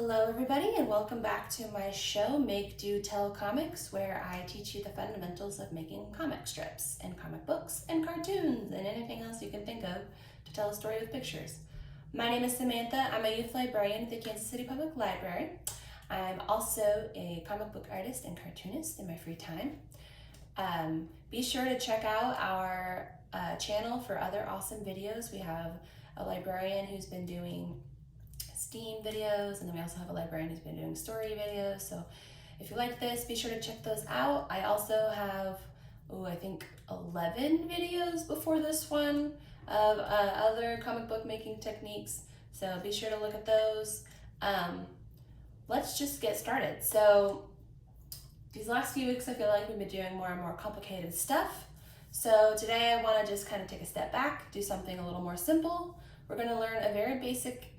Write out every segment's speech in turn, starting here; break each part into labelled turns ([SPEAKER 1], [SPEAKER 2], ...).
[SPEAKER 1] Hello everybody and welcome back to my show Make Do Tell Comics, where I teach you the fundamentals of making comic strips and comic books and cartoons and anything else you can think of to tell a story with pictures. My name is Samantha. I'm a youth librarian at the Kansas City Public Library. I'm also a comic book artist and cartoonist in my free time. Be sure to check out our channel for other awesome videos. We have a librarian who's been doing STEAM videos, and then we also have a librarian who's been doing story videos. So if you like this, be sure to check those out. I also have, I think 11 videos before this one of other comic book making techniques. So be sure to look at those. Let's just get started. So these last few weeks, I feel like we've been doing more and more complicated stuff. So today I want to just kind of take a step back, do something a little more simple. We're going to learn a very basic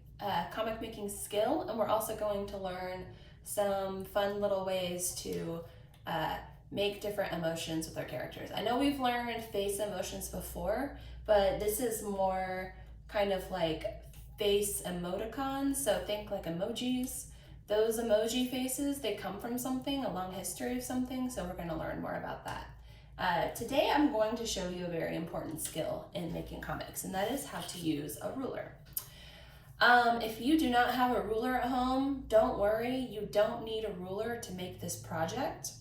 [SPEAKER 1] comic making skill, and we're also going to learn some fun little ways to make different emotions with our characters. I know we've learned face emotions before, but this is more kind of like face emoticons, so think like emojis. Those emoji faces, they come from something, a long history of something, so we're going to learn more about that. Today I'm going to show you a very important skill in making comics, and that is how to use a ruler. If you do not have a ruler at home, don't worry, you don't need a ruler to make this project.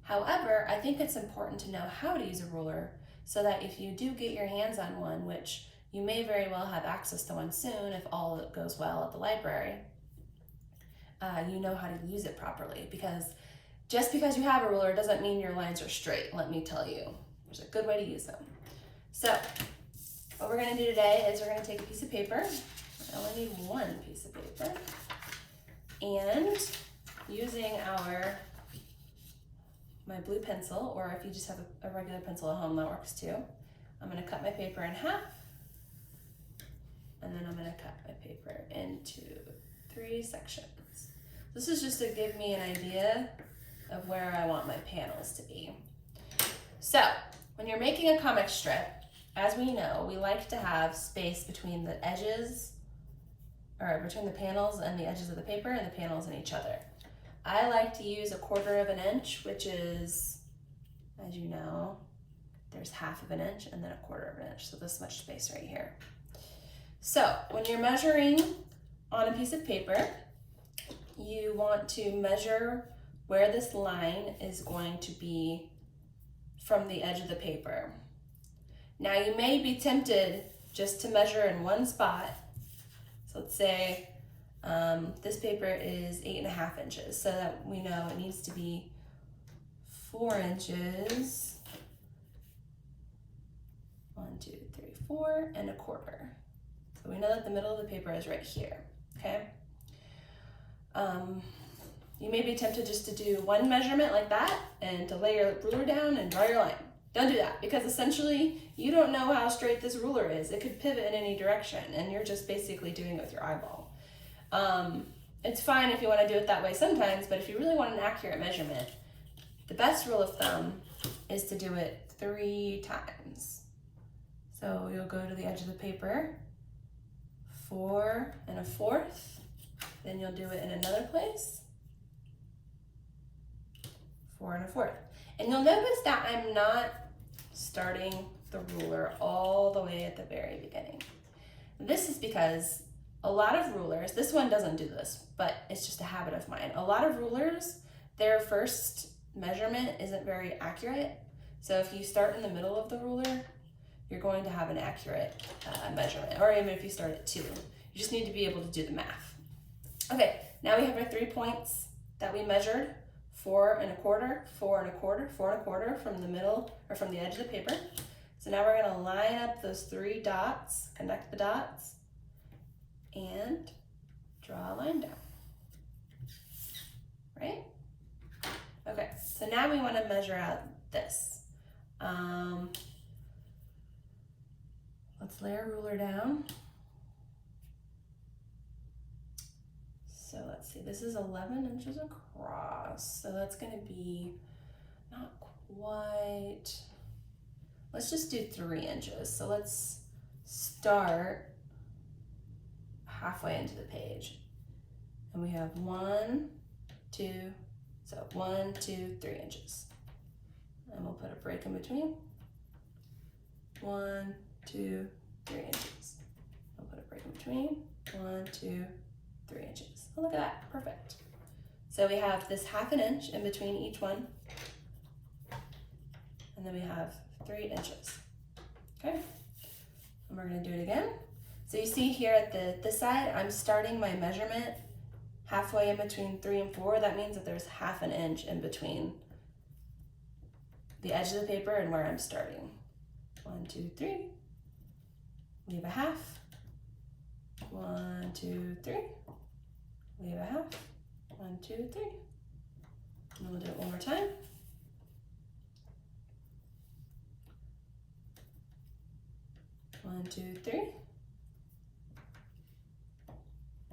[SPEAKER 1] However, I think it's important to know how to use a ruler so that if you do get your hands on one, which you may very well have access to one soon if all goes well at the library, you know how to use it properly, because just because you have a ruler doesn't mean your lines are straight, let me tell you. There's a good way to use them. So, what we're going to do today is we're going to take a piece of paper. I only need one piece of paper, and using my blue pencil, or if you just have a regular pencil at home, that works too. I'm going to cut my paper in half, and then I'm going to cut my paper into 3 sections. This is just to give me an idea of where I want my panels to be. So when you're making a comic strip, as we know, we like to have space between the edges, or between the panels and the edges of the paper and the panels and each other. I like to use 1/4 inch, which is, as you know, there's 1/2 inch and then 1/4 inch, so this much space right here. So when you're measuring on a piece of paper, you want to measure where this line is going to be from the edge of the paper. Now you may be tempted just to measure in one spot. So let's say this paper is 8.5 inches, so that we know it needs to be 4 inches. 1, 2, 3, 4, and 1/4. So we know that the middle of the paper is right here, okay? You may be tempted just to do one measurement like that and to lay your ruler down and draw your line. Don't do that, because essentially you don't know how straight this ruler is. It could pivot in any direction, and you're just basically doing it with your eyeball. It's fine if you want to do it that way sometimes, but if you really want an accurate measurement, the best rule of thumb is to do it 3 times. So you'll go to the edge of the paper, 4 1/4, then you'll do it in another place, 4 1/4. And you'll notice that I'm not starting the ruler all the way at the very beginning. This is because a lot of rulers, this one doesn't do this, but it's just a habit of mine. A lot of rulers, their first measurement isn't very accurate. So if you start in the middle of the ruler, you're going to have an accurate measurement, or even if you start at 2. You just need to be able to do the math. Okay, now we have our 3 points that we measured. 4 1/4, 4 1/4, 4 1/4 from the middle, or from the edge of the paper. So now we're going to line up those 3 dots, connect the dots, and draw a line down, right? Okay, so now we want to measure out this. Let's lay our ruler down. So let's see, this is 11 inches across, so that's going to be not quite, let's just do 3 inches. So let's start halfway into the page And we have 1, 2, so 1, 2, 3 inches. And we'll put a break in between. 1, 2, 3 inches. I'll put a break in between. 1, 2, 3 inches. Oh, look at that, perfect. So we have this 1/2 inch in between each one. And then we have 3 inches. Okay, and we're gonna do it again. So you see here at this side, I'm starting my measurement halfway in between 3 and 4. That means that there's 1/2 inch in between the edge of the paper and where I'm starting. 1, 2, 3. Leave a 1/2. 1, 2, 3. Leave a 1/2. 1, 2, 3. And then we'll do it one more time. 1, 2, 3.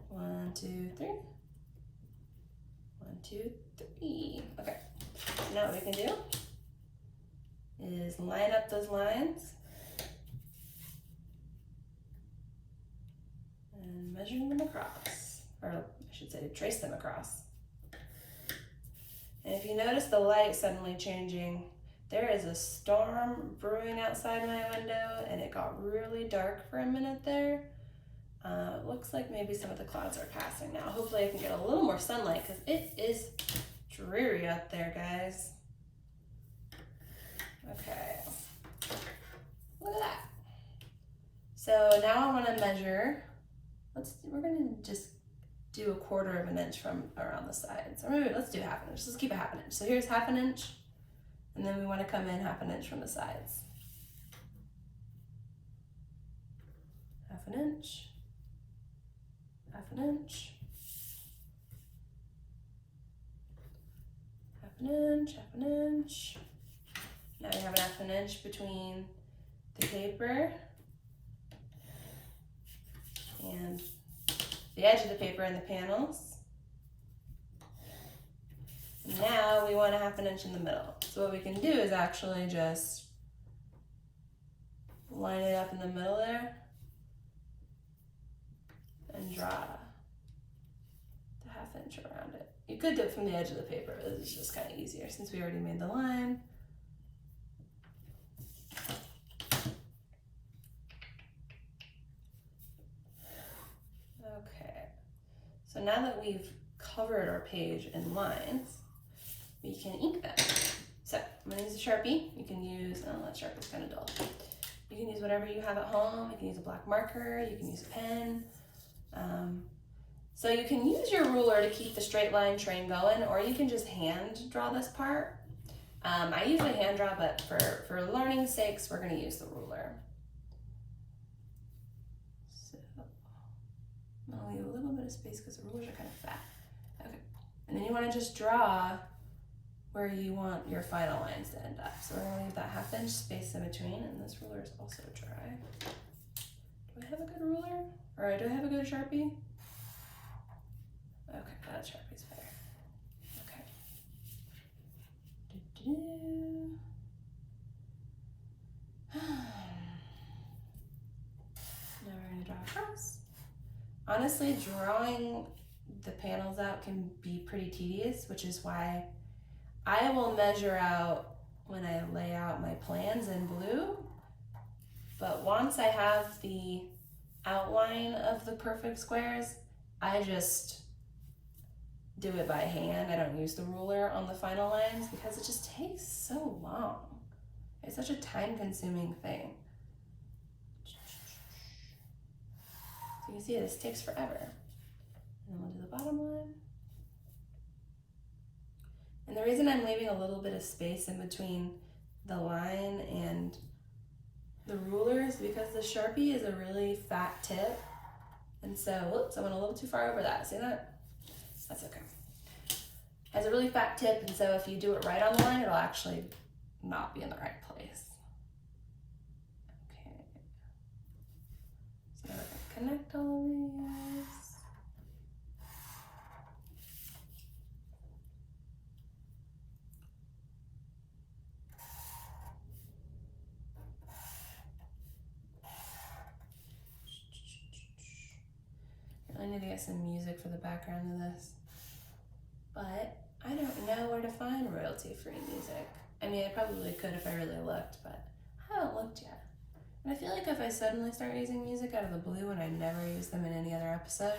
[SPEAKER 1] 1, 2, 3. 1, 2, 3. Okay. Now what we can do is line up those lines and measure them across, or I should say trace them across. And if you notice the light suddenly changing, there is a storm brewing outside my window and it got really dark for a minute there. It looks like maybe some of the clouds are passing now. Hopefully I can get a little more sunlight because it is dreary out there, guys. Okay, look at that. So now I want to measure, we're going to just do 1/4 inch from around the sides. Or maybe let's do 1/2 inch. Let's keep it 1/2 inch. So here's 1/2 inch, and then we want to come in 1/2 inch from the sides. 1/2 inch, 1/2 inch, 1/2 inch, 1/2 inch. Now we have 1/2 inch between the paper and the edge of the paper and the panels. Now we want 1/2 inch in the middle. So what we can do is actually just line it up in the middle there and draw the 1/2 inch around it. You could do it from the edge of the paper, but this is just kind of easier since we already made the line. Okay, so now that we've covered our page in lines, we can ink them. So I'm gonna use a Sharpie. You can use, oh, that Sharpie's kind of dull. You can use whatever you have at home. You can use a black marker, you can use a pen. So you can use your ruler to keep the straight line train going, or you can just hand draw this part. I usually hand draw, but for learning's sakes, we're gonna use the ruler. So I'll leave a little bit of space because the rulers are kind of fat. Okay, and then you wanna just draw where you want your final lines to end up. So we're gonna leave that 1/2 inch space in between, and this ruler is also dry. Do I have a good ruler? Or do I have a good Sharpie? Okay, that Sharpie's better. Okay. Now we're gonna draw across. Honestly, drawing the panels out can be pretty tedious, which is why I will measure out when I lay out my plans in blue. But once I have the outline of the perfect squares, I just do it by hand. I don't use the ruler on the final lines because it just takes so long. It's such a time-consuming thing. So you see this takes forever. And then we'll do the bottom line. And the reason I'm leaving a little bit of space in between the line and the ruler is because the Sharpie is a really fat tip. And so, whoops, I went a little too far over that. See that? That's okay. It has a really fat tip, and so if you do it right on the line, it'll actually not be in the right place. Okay. So now we're gonna connect all of these. need to get some music for the background of this. But I don't know where to find royalty-free music. I mean, I probably could if I really looked, but I haven't looked yet. And I feel like if I suddenly start using music out of the blue and I never use them in any other episode,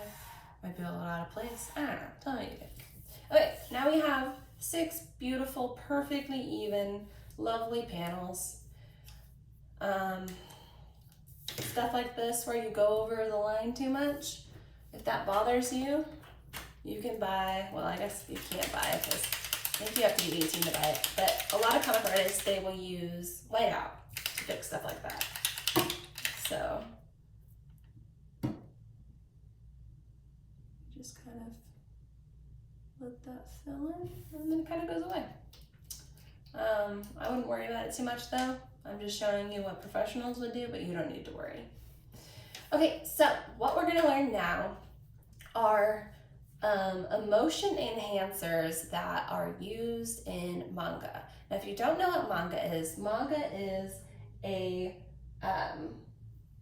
[SPEAKER 1] I might be a little out of place. I don't know. Tell me what you think. Okay, now we have 6 beautiful, perfectly even, lovely panels. Stuff like this where you go over the line too much, if that bothers you, you can buy, well, I guess you can't buy it because I think you have to be 18 to buy it, but a lot of comic artists, they will use whiteout to fix stuff like that. So just kind of let that fill in and then it kind of goes away. I wouldn't worry about it too much though. I'm just showing you what professionals would do, but you don't need to worry. Okay, so what we're gonna learn now are emotion enhancers that are used in manga. Now, if you don't know what manga is a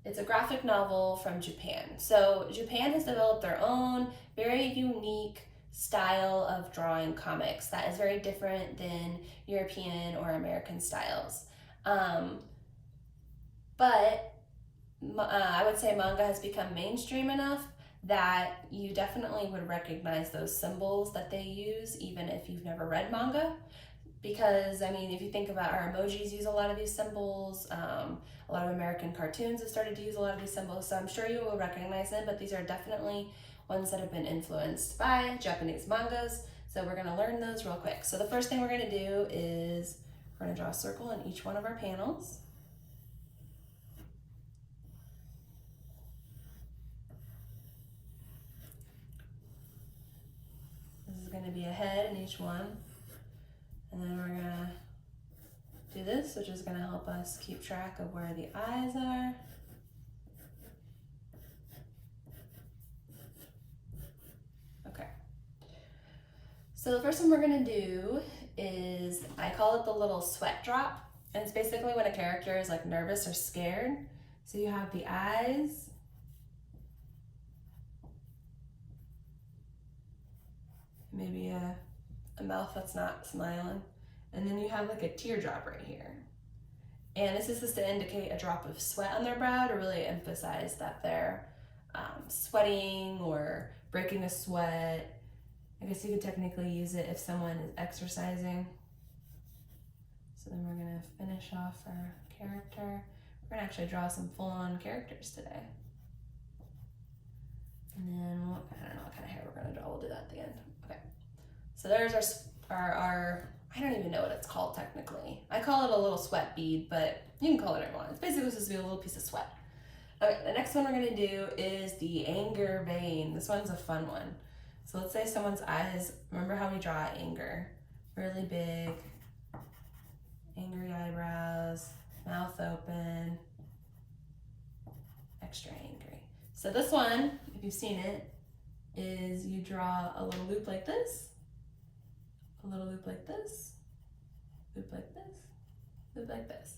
[SPEAKER 1] it's a graphic novel from Japan. So Japan has developed their own very unique style of drawing comics that is very different than European or American styles. But I would say manga has become mainstream enough that you definitely would recognize those symbols that they use even if you've never read manga. Because, I mean, if you think about our emojis use a lot of these symbols, a lot of American cartoons have started to use a lot of these symbols, so I'm sure you will recognize them, but these are definitely ones that have been influenced by Japanese mangas, so we're gonna learn those real quick. So the first thing we're gonna do is we're gonna draw a circle in each one of our panels. This is gonna be a head in each one. And then we're gonna do this, which is gonna help us keep track of where the eyes are. Okay. So the first one we're gonna do is, I call it the little sweat drop. And it's basically when a character is like nervous or scared. So you have the eyes. Maybe a mouth that's not smiling. And then you have like a teardrop right here. And this is just to indicate a drop of sweat on their brow to really emphasize that they're sweating or breaking a sweat. I guess you could technically use it if someone is exercising. So then we're gonna finish off our character. We're gonna actually draw some full-on characters today. And then, I don't know what kind of hair we're gonna draw. We'll do that at the end. Okay. So there's our I don't even know what it's called technically. I call it a little sweat bead, but you can call it whatever you want. It's basically supposed to be a little piece of sweat. Okay, the next one we're gonna do is the anger vein. This one's a fun one. So let's say someone's eyes, remember how we draw anger? Really big, angry eyebrows, mouth open, extra angry. So this one, if you've seen it, is you draw a little loop like this, a little loop like this, loop like this, loop like this.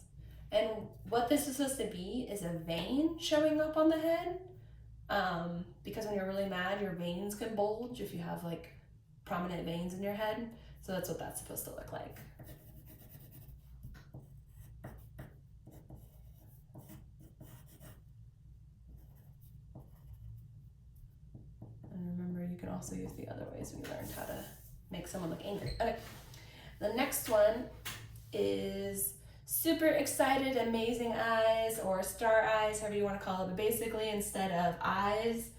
[SPEAKER 1] And what this is supposed to be is a vein showing up on the head, because when you're really mad, your veins can bulge if you have like prominent veins in your head. So that's what that's supposed to look like. And remember, you can also use the other ways we learned how to make someone look angry. Okay, the next one is super excited, amazing eyes, or star eyes, however you want to call it. But basically, instead of eyes,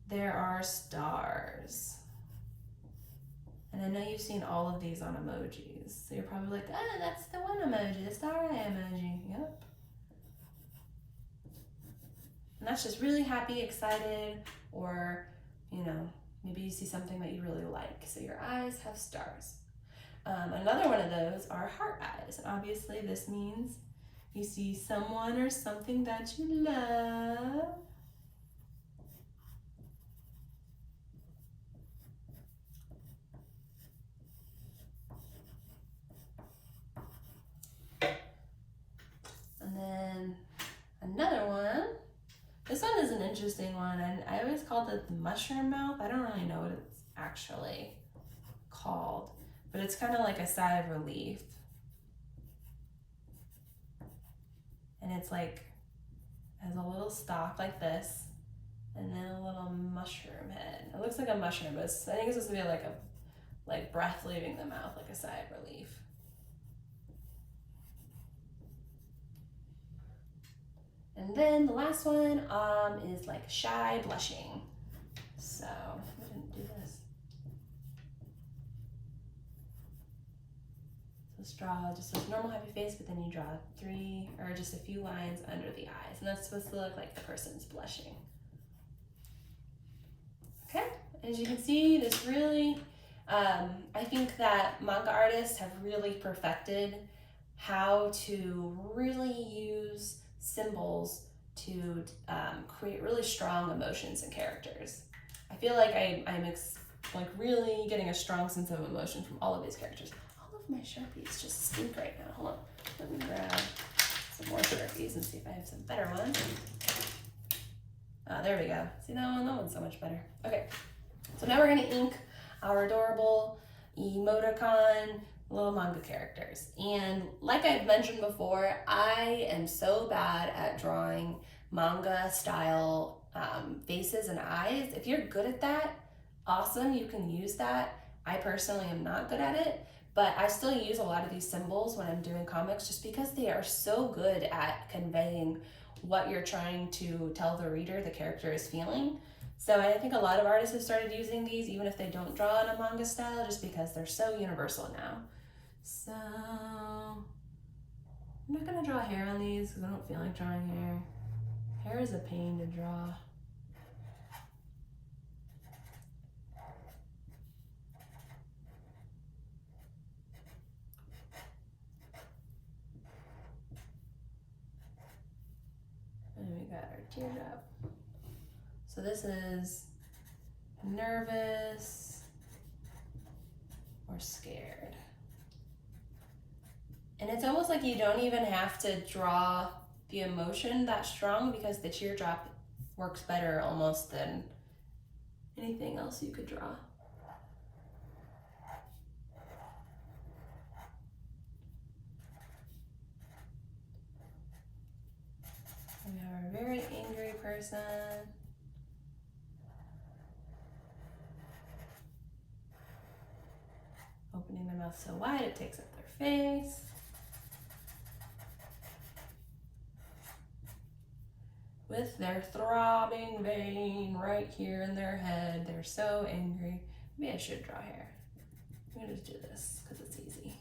[SPEAKER 1] there are stars. And I know you've seen all of these on emojis. So you're probably like, ah, that's the one emoji, the star eye emoji. Yep. And that's just really happy, excited, or, you know, maybe you see something that you really like. So your eyes have stars. Another one of those are heart eyes. And obviously this means you see someone or something that you love. And then another one. This one is an interesting one, and I always called it the mushroom mouth. I don't really know what it's actually called, but it's kind of like a sigh of relief. And it's like, has a little stalk like this, and then a little mushroom head. It looks like a mushroom, but I think it's supposed to be like breath leaving the mouth, like a sigh of relief. And then the last one is like shy blushing. So I didn't do this. So just draw just a normal happy face, but then you draw 3 or just a few lines under the eyes, and that's supposed to look like the person's blushing. Okay, as you can see, this really, I think that manga artists have really perfected how to really use symbols to create really strong emotions and characters. I feel like I'm like really getting a strong sense of emotion from all of these characters. All of my Sharpies just stink right now. Hold on, let me grab some more Sharpies and see if I have some better ones. There we go. See that one? That one's so much better. Okay, so now we're gonna ink our adorable emoticon little manga characters. And like I've mentioned before, I am so bad at drawing manga style faces and eyes. If you're good at that, awesome, you can use that. I personally am not good at it, but I still use a lot of these symbols when I'm doing comics just because they are so good at conveying what you're trying to tell the reader the character is feeling. So I think a lot of artists have started using these even if they don't draw in a manga style, just because they're so universal now. So I'm not gonna draw hair on these because I don't feel like drawing hair. Hair is a pain to draw. And we got our teardrop. So this is nervous or scared. And it's almost like you don't even have to draw the emotion that strong because the teardrop works better almost than anything else you could draw. We have a very angry person. Opening their mouth so wide it takes up their face. With their throbbing vein right here in their head. They're so angry. Maybe I should draw hair. I'm gonna just do this because it's easy.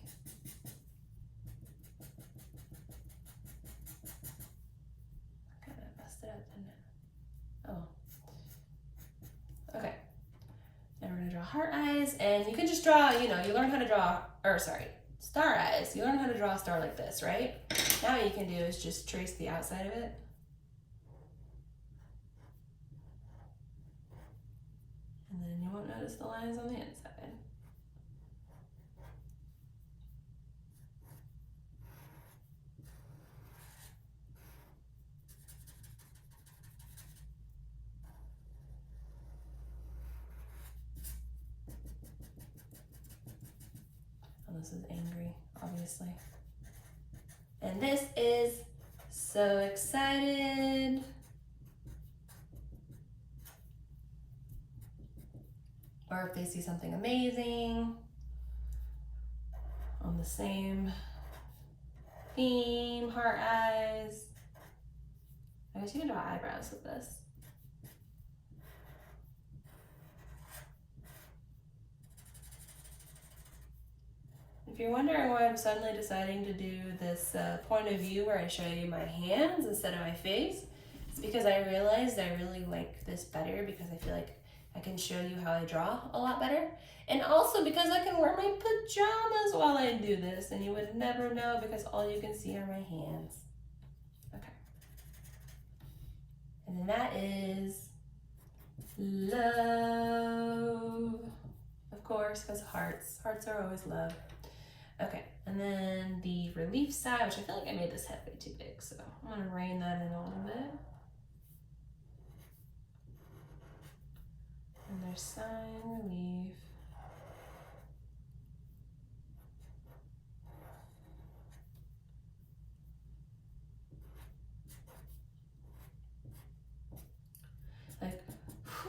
[SPEAKER 1] Kind of messed it up, didn't it? Oh. Okay. Now we're gonna draw heart eyes, and you can just draw, you learn how to draw, star eyes. You learn how to draw a star like this, right? Now what you can do is just trace the outside of it. And then you won't notice the lines on the inside. And this is angry, obviously. And this is so excited. Or if they see something amazing on the same theme, heart eyes. I guess you can draw eyebrows with this. If you're wondering why I'm suddenly deciding to do this point of view where I show you my hands instead of my face, it's because I realized I really like this better because I feel like I can show you how I draw a lot better. And also because I can wear my pajamas while I do this and you would never know because all you can see are my hands. Okay. And then that is love, of course, because hearts are always love. Okay, and then the relief side, which I feel like I made this head way too big, so I'm gonna rein that in a little bit. there's sign relief. Like,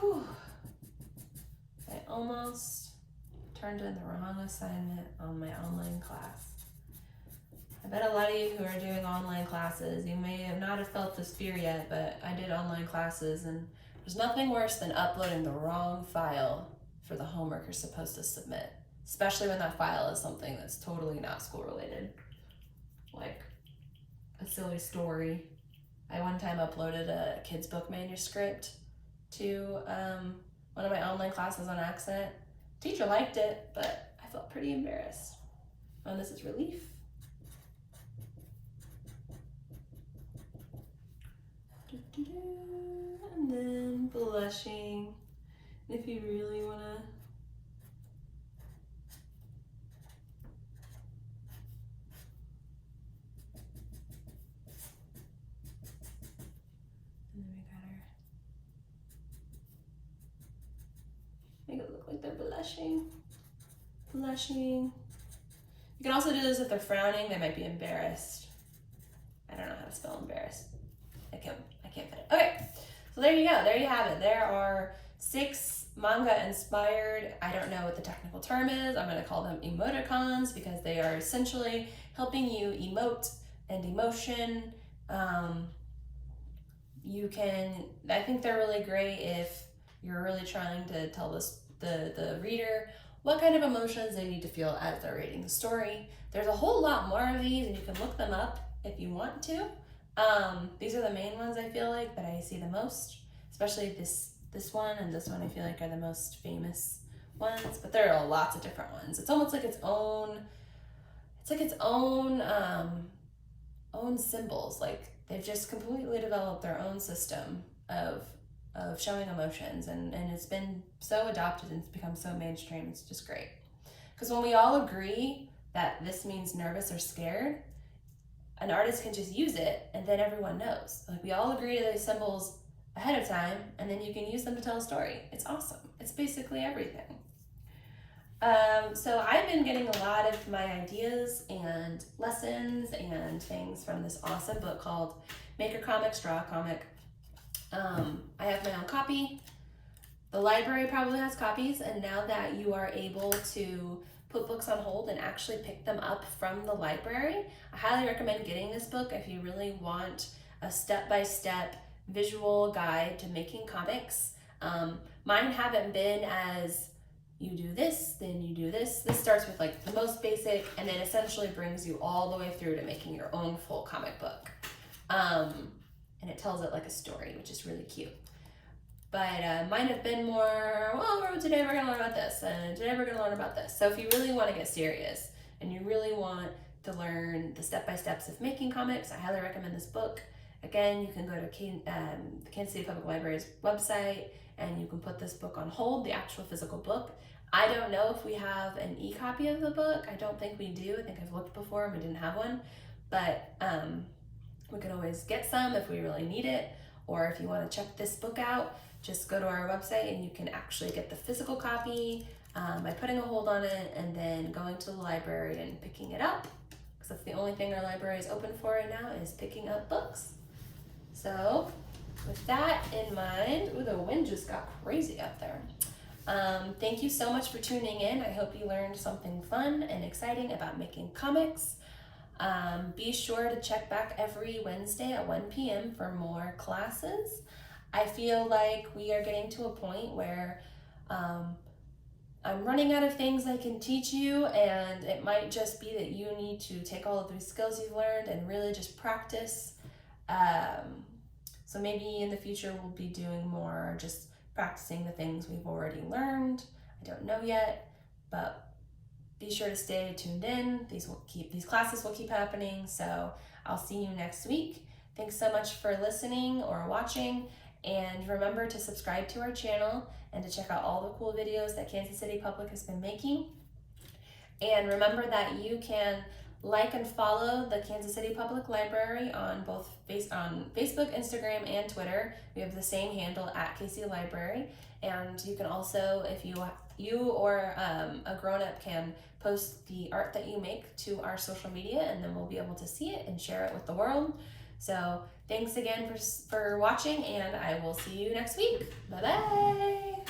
[SPEAKER 1] whew, I almost turned in the wrong assignment on my online class. I bet a lot of you who are doing online classes, you may have not have felt this fear yet, but I did online classes, and there's nothing worse than uploading the wrong file for the homework you're supposed to submit, especially when that file is something that's totally not school related, like a silly story. I one time uploaded a kid's book manuscript to one of my online classes on accident. Teacher liked it, but I felt pretty embarrassed. Oh, this is relief. And then blushing. If you really want to. And then we got her. Make it look like they're blushing. Blushing. You can also do this if they're frowning. They might be embarrassed. I don't know how to spell embarrassed. I can't fit it. Okay, so there you go. There you have it. There are 6 manga-inspired, I don't know what the technical term is. I'm going to call them emoticons because they are essentially helping you emote and emotion. I think they're really great if you're really trying to tell the reader what kind of emotions they need to feel as they're reading the story. There's a whole lot more of these, and you can look them up if you want to. These are the main ones I feel like that I see the most, especially this one and this one I feel like are the most famous ones, but there are lots of different ones. It's almost like its own own symbols. Like they've just completely developed their own system of showing emotions, and it's been so adopted and it's become so mainstream. It's just great. Because when we all agree that this means nervous or scared, an artist can just use it and then everyone knows. Like we all agree to these symbols ahead of time, and then you can use them to tell a story. It's awesome. It's basically everything. So I've been getting a lot of my ideas and lessons and things from this awesome book called Make a Comic, Draw a Comic. I have my own copy. The library probably has copies, and now that you are able to put books on hold and actually pick them up from the library, I highly recommend getting this book if you really want a step-by-step visual guide to making comics. Mine haven't been as you do this, then you do this. This starts with like the most basic and then essentially brings you all the way through to making your own full comic book. And it tells it like a story, which is really cute. But mine have been more, well, today we're going to learn about this, and today we're going to learn about this. So if you really want to get serious and you really want to learn the step-by-steps of making comics, I highly recommend this book. Again, you can go to the Kansas City Public Library's website and you can put this book on hold, the actual physical book. I don't know if we have an e-copy of the book. I don't think we do. I think I've looked before and we didn't have one. But we can always get some if we really need it. Or if you want to check this book out, just go to our website and you can actually get the physical copy by putting a hold on it and then going to the library and picking it up. Because that's the only thing our library is open for right now, is picking up books. So with that in mind, ooh, the wind just got crazy out there. Thank you so much for tuning in. I hope you learned something fun and exciting about making comics. Be sure to check back every Wednesday at 1 p.m. for more classes. I feel like we are getting to a point where I'm running out of things I can teach you, and it might just be that you need to take all of these skills you've learned and really just practice. So maybe in the future we'll be doing more just practicing the things we've already learned. I don't know yet, but be sure to stay tuned in. These classes will keep happening, so I'll see you next week. Thanks so much for listening or watching, and remember to subscribe to our channel and to check out all the cool videos that Kansas City Public has been making. And remember that you can like and follow the Kansas City Public Library on Facebook, Instagram, and Twitter. We have the same handle at KC Library. And you can also, if you or a grown-up can post the art that you make to our social media, and then we'll be able to see it and share it with the world. So thanks again for watching, and I will see you next week. Bye-bye.